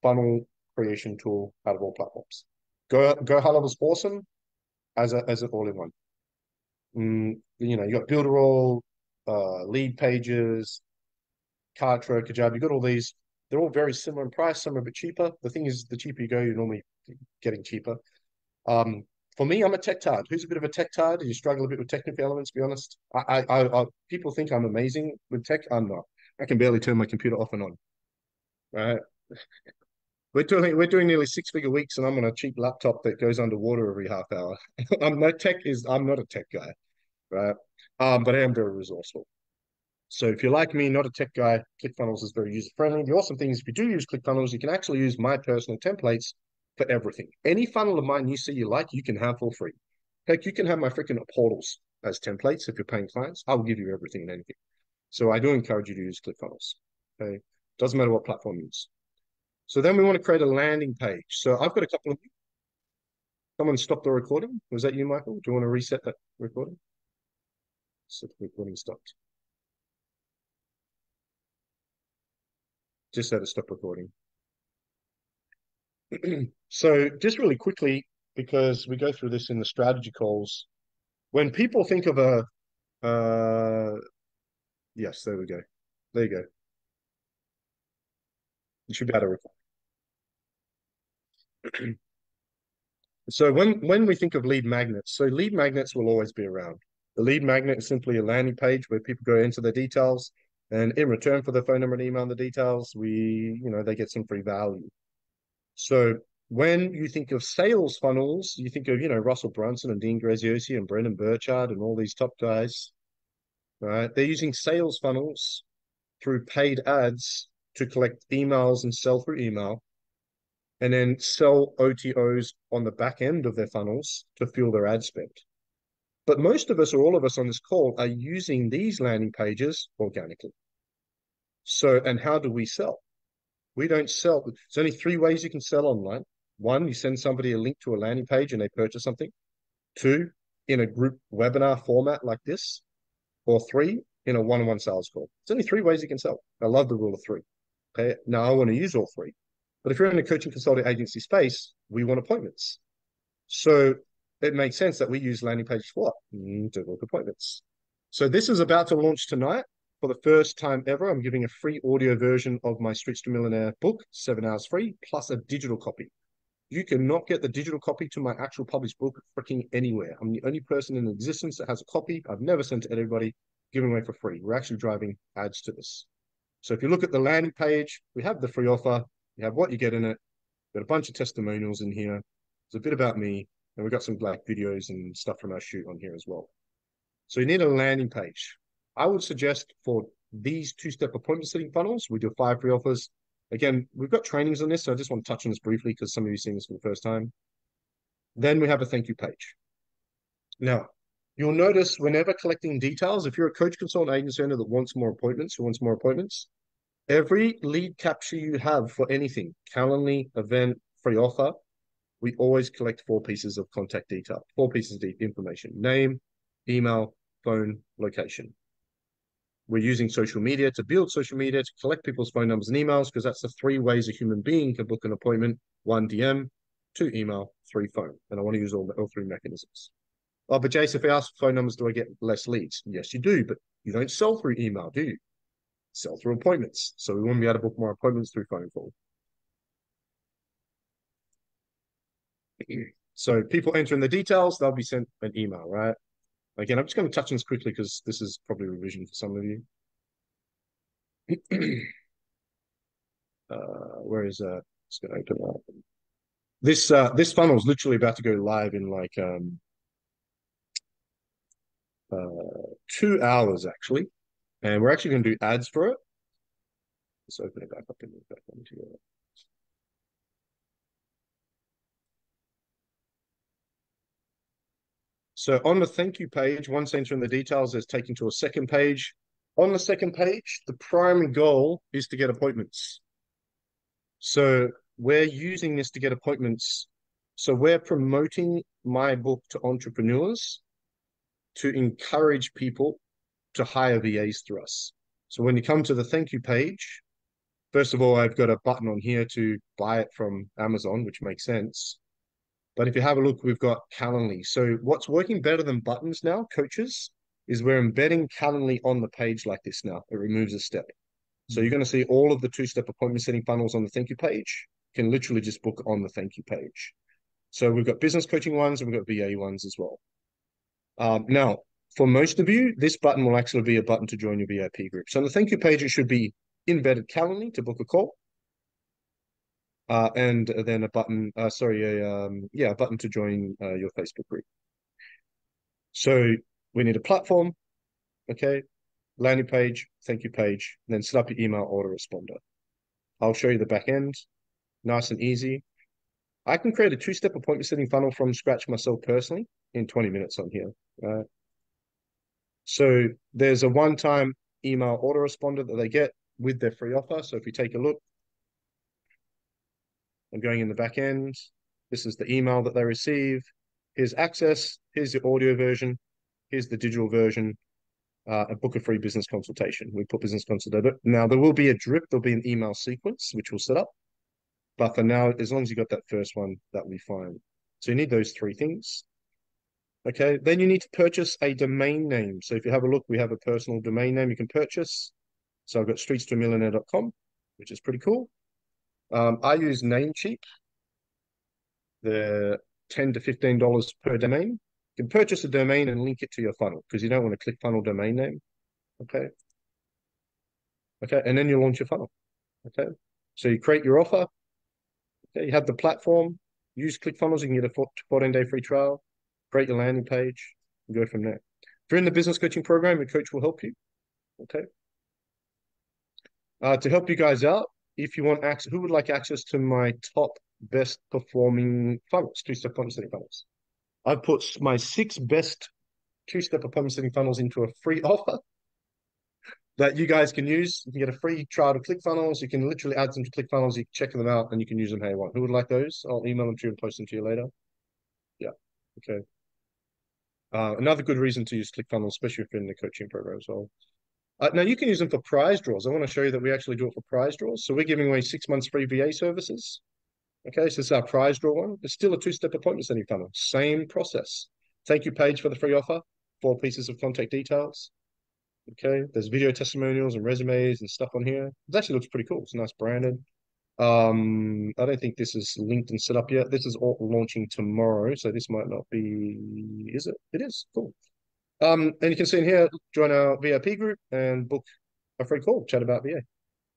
funnel creation tool out of all platforms. Go High Level is awesome as an all-in-one. You know, you got Builderall, Lead Pages, Kartra, Kajabi. You got all these. They're all very similar in price. Some are a bit cheaper. The thing is, the cheaper you go, you're normally getting cheaper. For me, I'm a tech tard. Who's a bit of a tech tard? You struggle a bit with technical elements, to be honest. People think I'm amazing with tech. I'm not. I can barely turn my computer off and on. Right? we're doing nearly 6-figure weeks, and I'm on a cheap laptop that goes underwater every half hour. I'm not a tech guy, right? But I am very resourceful. So if you're like me, not a tech guy, ClickFunnels is very user friendly. The awesome thing is if you do use ClickFunnels, you can actually use my personal templates for everything. Any funnel of mine you see you like, you can have for free. Heck, you can have my freaking portals as templates if you're paying clients. I will give you everything and anything. So I do encourage you to use ClickFunnels. Okay, doesn't matter what platform you use. So then we want to create a landing page. So I've got a couple of. Someone stop the recording. Was that you, Michael? Do you want to reset that recording? So the recording stopped. Just had to stop recording. So just really quickly, because we go through this in the strategy calls, when people think of yes, there we go. There you go. You should be able to record. So when we think of lead magnets, so lead magnets will always be around. The lead magnet is simply a landing page where people go into their details, and in return for their phone number and email and the details, they get some free value. So when you think of sales funnels, you think of, Russell Brunson and Dean Graziosi and Brendan Burchard and all these top guys, right? They're using sales funnels through paid ads to collect emails and sell through email, and then sell OTOs on the back end of their funnels to fuel their ad spend. But most of us, or all of us on this call, are using these landing pages organically. So, and how do we sell? We don't sell. There's only 3 ways you can sell online. 1, you send somebody a link to a landing page and they purchase something. 2, in a group webinar format like this. Or 3, in a one-on-one sales call. There's only 3 ways you can sell. I love the rule of 3. Okay. Now I want to use all 3. But if you're in a coaching consulting agency space, we want appointments. So it makes sense that we use landing pages for what? To book appointments. So this is about to launch tonight. For the first time ever, I'm giving a free audio version of my Streets to Millionaire book, 7 hours free, plus a digital copy. You cannot get the digital copy to my actual published book freaking anywhere. I'm the only person in existence that has a copy. I've never sent it to everybody, giving away for free. We're actually driving ads to this. So if you look at the landing page, we have the free offer. You have what you get in it. Got a bunch of testimonials in here. There's a bit about me, and we've got some black videos and stuff from our shoot on here as well. So you need a landing page. I would suggest for these 2-step appointment setting funnels, we do 5 free offers. Again, we've got trainings on this, so I just want to touch on this briefly because some of you have seen this for the first time. Then we have a thank you page. Now, you'll notice whenever collecting details, if you're a coach, consultant, agency owner that wants more appointments, every lead capture you have for anything, Calendly, event, free offer, we always collect 4 pieces of contact detail, 4 pieces of information: name, email, phone, location. We're using social media to build social media to collect people's phone numbers and emails, because that's the 3 ways a human being can book an appointment: 1, DM, 2, email, 3, phone. And I want to use all 3 mechanisms. Oh, but Jace, if I ask for phone numbers, do I get less leads? Yes, you do, but you don't sell through email, do you? Sell through appointments. So we want to be able to book more appointments through phone call. So people enter in the details, they'll be sent an email, right? Again, I'm just going to touch on this quickly because this is probably a revision for some of you. Where is that? Just going to open up. This funnel is literally about to go live in like 2 hours actually, and we're actually going to do ads for it. Let's open it back up and move back into it. So on the thank you page, once entering the details, is taken to a second page. On the second page, the primary goal is to get appointments. So we're using this to get appointments. So we're promoting my book to entrepreneurs to encourage people to hire VAs through us. So when you come to the thank you page, first of all, I've got a button on here to buy it from Amazon, which makes sense. But if you have a look, we've got Calendly. So what's working better than buttons now, coaches, is we're embedding Calendly on the page like this now. It removes a step. So you're going to see all of the 2-step appointment setting funnels on the thank you page. You can literally just book on the thank you page. So we've got business coaching ones and we've got VA ones as well. Now, for most of you, this button will actually be a button to join your VIP group. So on the thank you page, it should be embedded Calendly to book a call. and then a button, a button to join your Facebook group. So we need a platform, okay, landing page, thank you page, and then set up your email autoresponder. I'll show you the back end, nice and easy. I can create a two-step appointment setting funnel from scratch myself personally in 20 minutes on here. Right? So there's a one-time email autoresponder that they get with their free offer. So if you take a look, I'm going in the back end. This is the email that they receive. Here's access. Here's the audio version. Here's the digital version. A book a free business consultation. We put business consultation. Now there will be a drip. There'll be an email sequence which we'll set up. But for now, as long as you got that first one, that'll be fine. So you need those three things. Okay, then you need to purchase a domain name. So if you have a look, we have a personal domain name you can purchase. So I've got streets2millionaire.com, which is pretty cool. I use Namecheap. They're $10 to $15 per domain. You can purchase a domain and link it to your funnel because you don't want to ClickFunnels domain name. Okay. Okay, and then you launch your funnel. Okay, so you create your offer. Okay, you have the platform. Use ClickFunnels. You can get a 14-day free trial. Create your landing page and go from there. If you're in the business coaching program, your coach will help you. Okay. To help you guys out, if you want access, who would like access to my top best performing funnels, two-step appointment setting funnels? I've put my 6 best two-step appointment setting funnels into a free offer that you guys can use. You can get a free trial to ClickFunnels. You can literally add them to ClickFunnels. You can check them out and you can use them how you want. Who would like those? I'll email them to you and post them to you later. Yeah. Okay. Another good reason to use ClickFunnels, especially if you're in the coaching program as well. Now you can use them for prize draws. I want to show you that we actually do it for prize draws. So we're giving away 6 months free VA services. Okay, so this is our prize draw one. It's still a two-step appointment setting funnel. Same process. Thank you page for the free offer. 4 pieces of contact details. Okay, there's video testimonials and resumes and stuff on here. It actually looks pretty cool. It's nice branded. I don't think this is linked and set up yet. This is all launching tomorrow, so this might not be. Is it? It is. Cool. And you can see in here, join our VIP group and book a free call, chat about VA.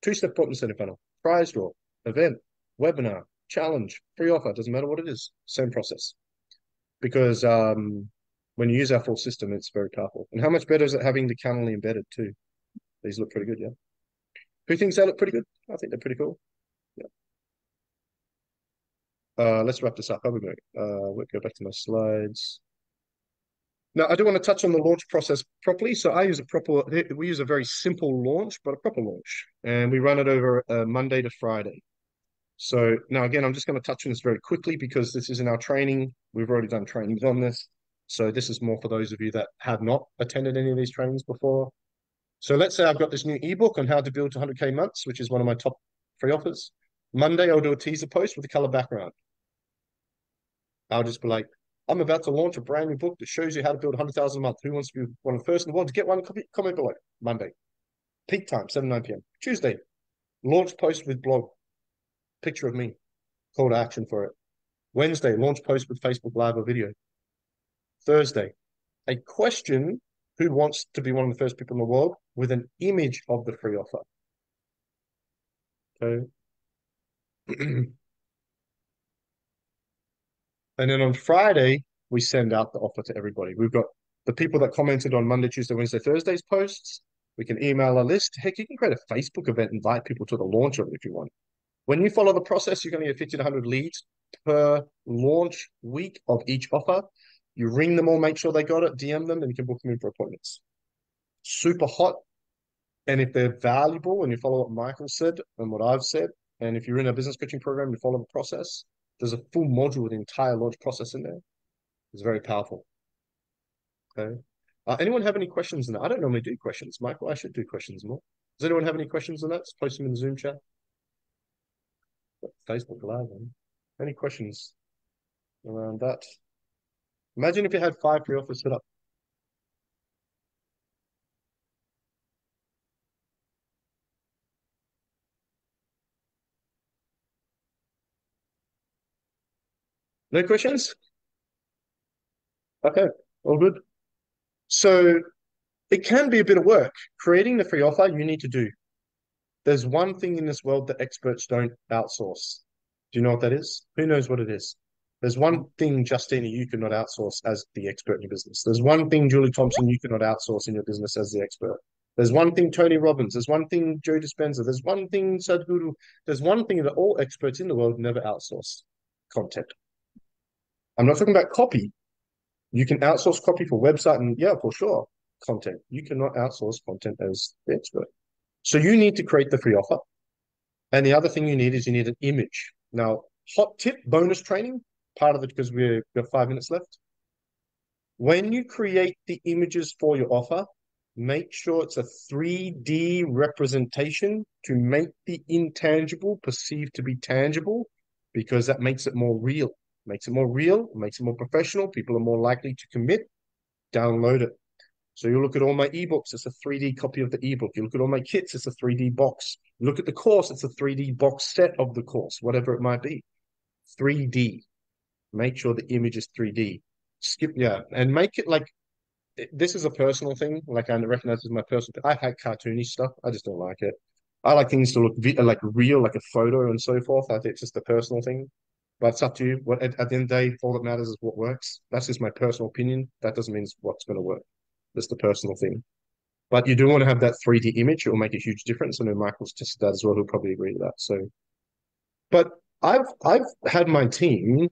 Two-step appointment setting funnel, prize draw, event, webinar, challenge, free offer, doesn't matter what it is, same process. Because when you use our full system, it's very powerful. And how much better is it having the Calendly embedded too? These look pretty good, yeah. Who thinks they look pretty good? I think they're pretty cool. Yeah. Let's wrap this up. How are we going? We'll go back to my slides. Now, I do want to touch on the launch process properly. So we use a very simple launch, but a proper launch. And we run it over Monday to Friday. So now, again, I'm just going to touch on this very quickly because this is in our training. We've already done trainings on this. So this is more for those of you that have not attended any of these trainings before. So let's say I've got this new ebook on how to build to 100K months, which is one of my top free offers. Monday, I'll do a teaser post with a color background. I'll just be like, I'm about to launch a brand new book that shows you how to build 100,000 a month. Who wants to be one of the first in the world to get one? Comment below. Monday, peak time, 7, 9 p.m. Tuesday, launch post with blog, picture of me, call to action for it. Wednesday, launch post with Facebook Live or video. Thursday, a question, who wants to be one of the first people in the world, with an image of the free offer. Okay. And then on Friday, we send out the offer to everybody. We've got the people that commented on Monday, Tuesday, Wednesday, Thursday's posts. We can email a list. Heck, you can create a Facebook event, invite people to the launch of it if you want. When you follow the process, you're going to get 50 to 100 leads per launch week of each offer. You ring them all, make sure they got it, DM them, and you can book them in for appointments. Super hot. And if they're valuable and you follow what Michael said and what I've said, and if you're in a business coaching program, you follow the process, there's a full module with the entire launch process in there. It's very powerful. Okay. Anyone have any questions on that? I don't normally do questions, Michael. I should do questions more. Does anyone have any questions on that? Just post them in the Zoom chat. Facebook Live. Man. Any questions around that? Imagine if you had 5 free offers set up. No questions? Okay, all good. So it can be a bit of work. Creating the free offer, you need to do. There's one thing in this world that experts don't outsource. Do you know what that is? Who knows what it is? There's one thing, Justina, you cannot outsource as the expert in your business. There's one thing, Julie Thompson, you cannot outsource in your business as the expert. There's one thing, Tony Robbins. There's one thing, Joe Dispenza. There's one thing, Sadhguru. There's one thing that all experts in the world never outsource: content. I'm not talking about copy. You can outsource copy for website and, yeah, for sure, content. You cannot outsource content as the expert. So you need to create the free offer. And the other thing you need is you need an image. Now, hot tip, bonus training, part of it because we've got 5 minutes left. When you create the images for your offer, make sure it's a 3D representation to make the intangible perceived to be tangible, because that makes it more real. Makes it more real, makes it more professional. People are more likely to commit. Download it. So you look at all my ebooks, it's a 3D copy of the ebook. You look at all my kits, it's a 3D box. Look at the course, it's a 3D box set of the course, whatever it might be. 3D. Make sure the image is 3D. And make it like, this is a personal thing. Like, I recognize this is my personal thing. I hate cartoony stuff. I just don't like it. I like things to look like real, like a photo and so forth. I think it's just a personal thing. But it's up to you. At the end of the day, all that matters is what works. That's just my personal opinion. That doesn't mean it's what's going to work. That's the personal thing. But you do want to have that 3D image. It will make a huge difference. I know Michael's tested that as well. He'll probably agree to that. So, but I've had my team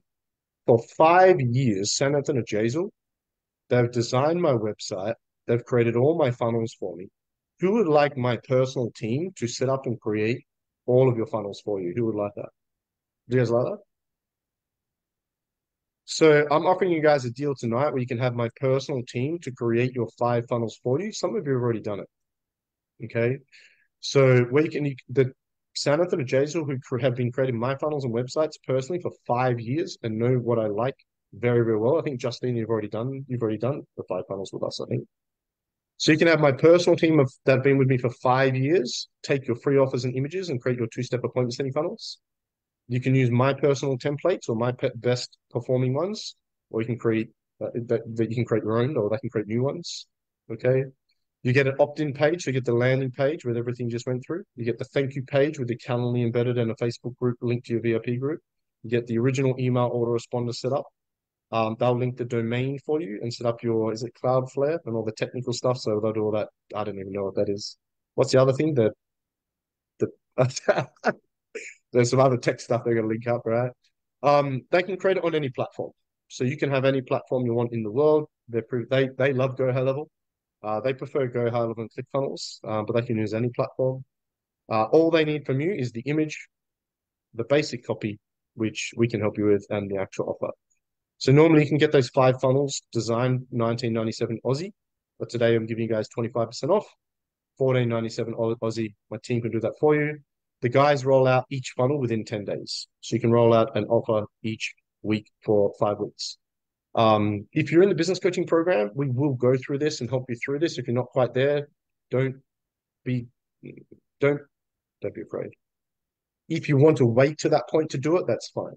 for 5 years, San Antonio Jazel. They've designed my website. They've created all my funnels for me. Who would like my personal team to set up and create all of your funnels for you? Who would like that? Do you guys like that? So I'm offering you guys a deal tonight where you can have my personal team to create your 5 funnels for you. Some of you have already done it. Okay. So where the San Antonio Jazel, who have been creating my funnels and websites personally for 5 years and know what I like very, very well. I think, Justine, you've already done the 5 funnels with us, I think. So you can have my personal team that have been with me for 5 years, take your free offers and images and create your 2-step appointment setting funnels. You can use my personal templates or my best performing ones, or you can create that you can create your own, or they can create new ones. Okay. You get an opt-in page, so you get the landing page with everything you just went through. You get the thank you page with the Calendly embedded and a Facebook group linked to your VIP group. You get the original email autoresponder set up. They'll link the domain for you and set up your, is it Cloudflare and all the technical stuff. So they'll do all that. I don't even know what that is. What's the other thing? There's some other tech stuff they're going to link up, right? They can create it on any platform. So you can have any platform you want in the world. They love Go High Level. They prefer Go High Level and ClickFunnels, but they can use any platform. All they need from you is the image, the basic copy, which we can help you with, and the actual offer. So normally you can get those 5 funnels designed $19.97 Aussie, but today I'm giving you guys 25% off, $14.97 Aussie. My team can do that for you. The guys roll out each funnel within 10 days. So you can roll out an offer each week for 5 weeks. If you're in the business coaching program, we will go through this and help you through this. If you're not quite there, don't be afraid. If you want to wait to that point to do it, that's fine.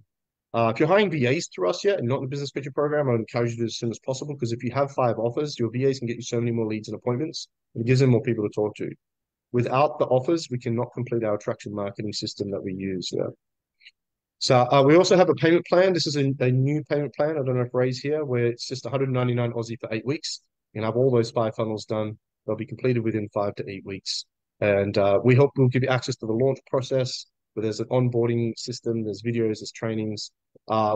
If you're hiring VAs through us yet and not in the business coaching program, I would encourage you to do it as soon as possible, because if you have 5 offers, your VAs can get you so many more leads and appointments. It gives them more people to talk to. Without the offers, we cannot complete our attraction marketing system that we use. Yeah. So we also have a payment plan. This is a new payment plan. I don't know if Ray's here, where it's just 199 Aussie for 8 weeks. You can have all those 5 funnels done. They'll be completed within 5 to 8 weeks. And we'll give you access to the launch process, where there's an onboarding system, there's videos, there's trainings.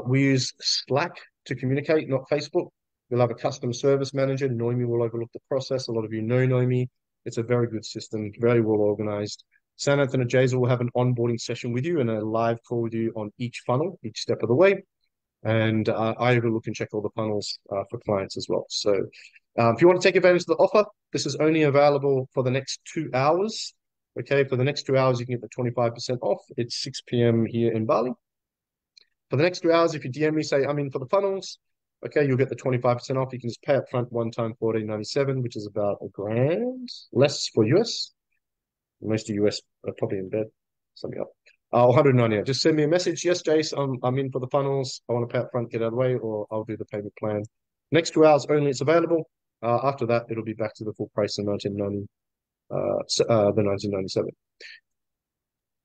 We use Slack to communicate, not Facebook. We'll have a customer service manager. Noemi will overlook the process. A lot of you know Noemi. It's a very good system, very well organized. San Antonio Jazel will have an onboarding session with you and a live call with you on each funnel, each step of the way. And I overlook and check all the funnels for clients as well. So if you want to take advantage of the offer, this is only available for the next 2 hours. Okay, for the next 2 hours, you can get the 25% off. It's 6 p.m. here in Bali. For the next 2 hours, if you DM me, say, I'm in for the funnels, okay, you'll get the 25% off. You can just pay up front one time, $14.97, which is about $1,000 less for US. Most of US are probably in bed. Something up. 198. Just send me a message. Yes, Jace, I'm in for the funnels. I want to pay up front, get out of the way, or I'll do the payment plan. Next 2 hours only, it's available. After that, it'll be back to the full price of the 1997.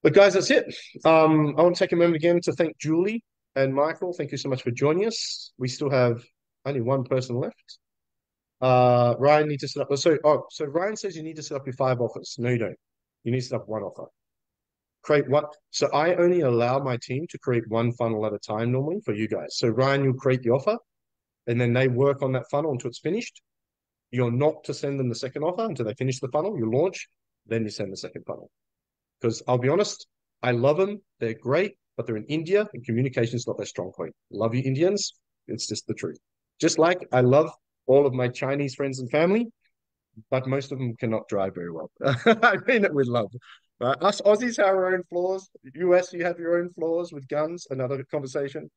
But guys, that's it. I want to take a moment again to thank Julie and Michael. Thank you so much for joining us. We still have only one person left. Ryan needs to set up. So Ryan says you need to set up your 5 offers. No, you don't. You need to set up 1 offer. Create one. So I only allow my team to create 1 funnel at a time normally for you guys. So Ryan, you'll create the offer, and then they work on that funnel until it's finished. You're not to send them the second offer until they finish the funnel. You launch, then you send the second funnel. Because I'll be honest, I love them. They're great, but they're in India, and communication is not their strong point. Love you, Indians. It's just the truth. Just like I love all of my Chinese friends and family, but most of them cannot drive very well. I mean it with love. Us Aussies have our own flaws. US, you have your own flaws with guns, another conversation.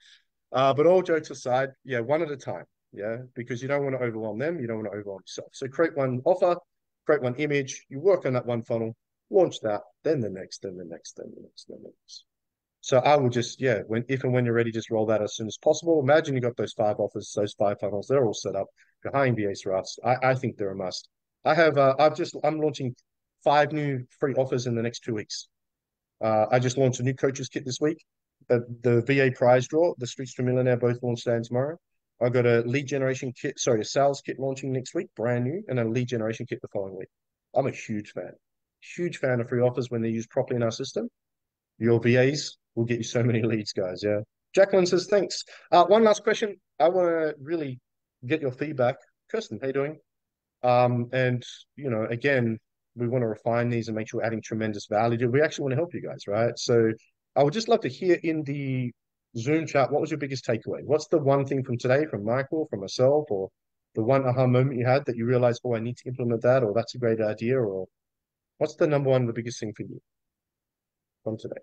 But all jokes aside, yeah, 1 at a time. Yeah, because you don't want to overwhelm them. You don't want to overwhelm yourself. So create 1 offer, create 1 image. You work on that 1 funnel, launch that, then the next, then the next, then the next, then the next. So I would just, yeah, if and when you're ready, just roll that as soon as possible. Imagine you got those 5 offers, those 5 funnels, they're all set up behind VA Rust. I think they're a must. I'm launching 5 new free offers in the next 2 weeks. I just launched a new coaches kit this week. The VA prize draw, the Streets to Millionaire, both launch today and tomorrow. I got a lead generation kit, sorry, a sales kit launching next week, brand new, and a lead generation kit the following week. I'm a huge fan of free offers when they're used properly in our system. Your VAs will get you so many leads, guys. Yeah. Jacqueline says, thanks. One last question. I want to really get your feedback. Kirsten, how you doing? And, you know, again, we want to refine these and make sure we're adding tremendous value. We actually want to help you guys, right? So I would just love to hear in the Zoom chat, what was your biggest takeaway? What's the one thing from today, from Michael, from myself, or the one aha moment you had that you realized, oh, I need to implement that, or that's a great idea, or what's the number one, the biggest thing for you from today?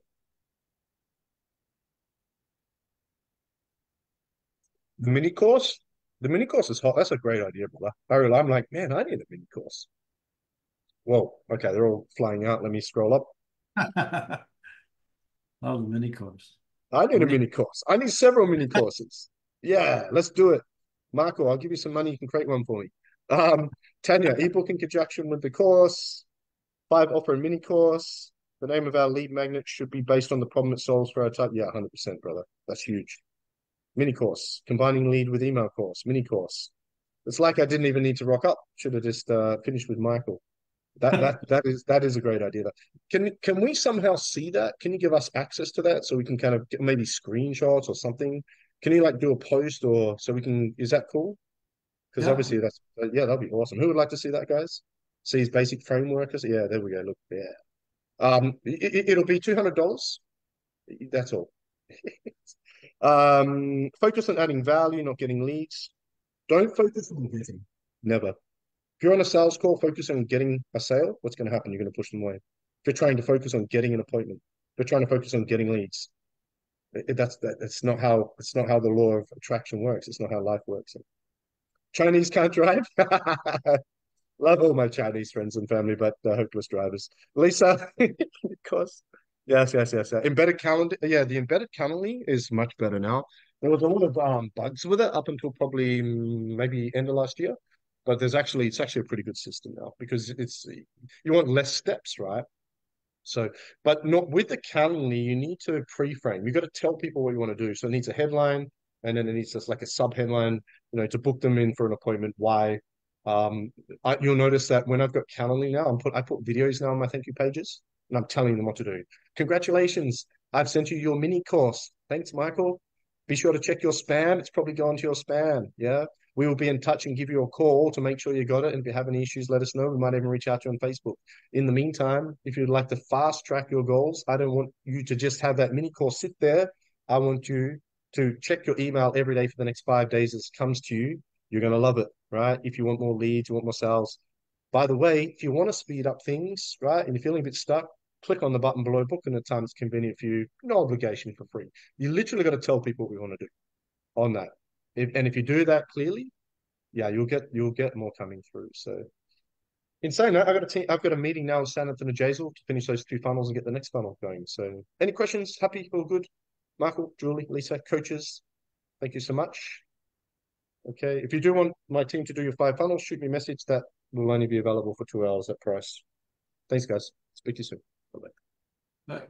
The mini course? The mini course is hot. That's a great idea, brother. I'm like, man, I need a mini course. Whoa, okay, they're all flying out. Let me scroll up. Oh, the mini course. I need a mini course. I need several mini courses. Yeah, let's do it. Marco, I'll give you some money. You can create one for me. Tanya, ebook in conjunction with the course. 5 offer a mini course. The name of our lead magnet should be based on the problem it solves for our type. Yeah, 100%, brother. That's huge. Mini course, combining lead with email course, mini course. It's like I didn't even need to rock up. Should have just finished with Michael. That is a great idea. Can we somehow see that? Can you give us access to that so we can kind of get maybe screenshots or something? Can you like do a post or so we can? Is that cool? Because obviously that's yeah, that'd be awesome. Who would like to see that, guys? See his basic framework. Yeah, there we go. Look, yeah. It'll be $200. That's all. Focus on adding value, not getting leads. Don't focus on getting. Never. If you're on a sales call, focus on getting a sale. What's going to happen? You're going to push them away. If you're trying to focus on getting an appointment, if you're trying to focus on getting leads, that's not how the law of attraction works. It's not how life works. Chinese can't drive. Love all my Chinese friends and family, but hopeless drivers. Lisa, of course. Yes. Embedded calendar. Yeah, the embedded Calendly is much better now. There was a lot of bugs with it up until probably maybe end of last year, but it's actually a pretty good system now because you want less steps, right? So, but not with the Calendly, you need to pre-frame. You got to tell people what you want to do. So it needs a headline, and then it needs just like a sub-headline, to book them in for an appointment. Why? You'll notice that when I've got Calendly now, I put videos now on my thank you pages, and I'm telling them what to do. Congratulations, I've sent you your mini course. Thanks, Michael. Be sure to check your spam. It's probably gone to your spam. Yeah. We will be in touch and give you a call to make sure you got it. And if you have any issues, let us know. We might even reach out to you on Facebook. In the meantime, if you'd like to fast track your goals, I don't want you to just have that mini course sit there. I want you to check your email every day for the next 5 days as it comes to you. You're going to love it, right? If you want more leads, you want more sales. By the way, if you want to speed up things, right, and you're feeling a bit stuck, click on the button below, book in a time that's convenient for you, no obligation, for free. You literally got to tell people what we want to do on that. If you do that clearly, yeah, you'll get more coming through. So in saying that, I've got a meeting now with San Antonio Jazel to finish those 2 funnels and get the next funnel going. So any questions? Happy? All good? Michael, Julie, Lisa, coaches, thank you so much. Okay, if you do want my team to do your 5 funnels, shoot me a message. That will only be available for 2 hours at price. Thanks, guys. Speak to you soon. Bye-bye.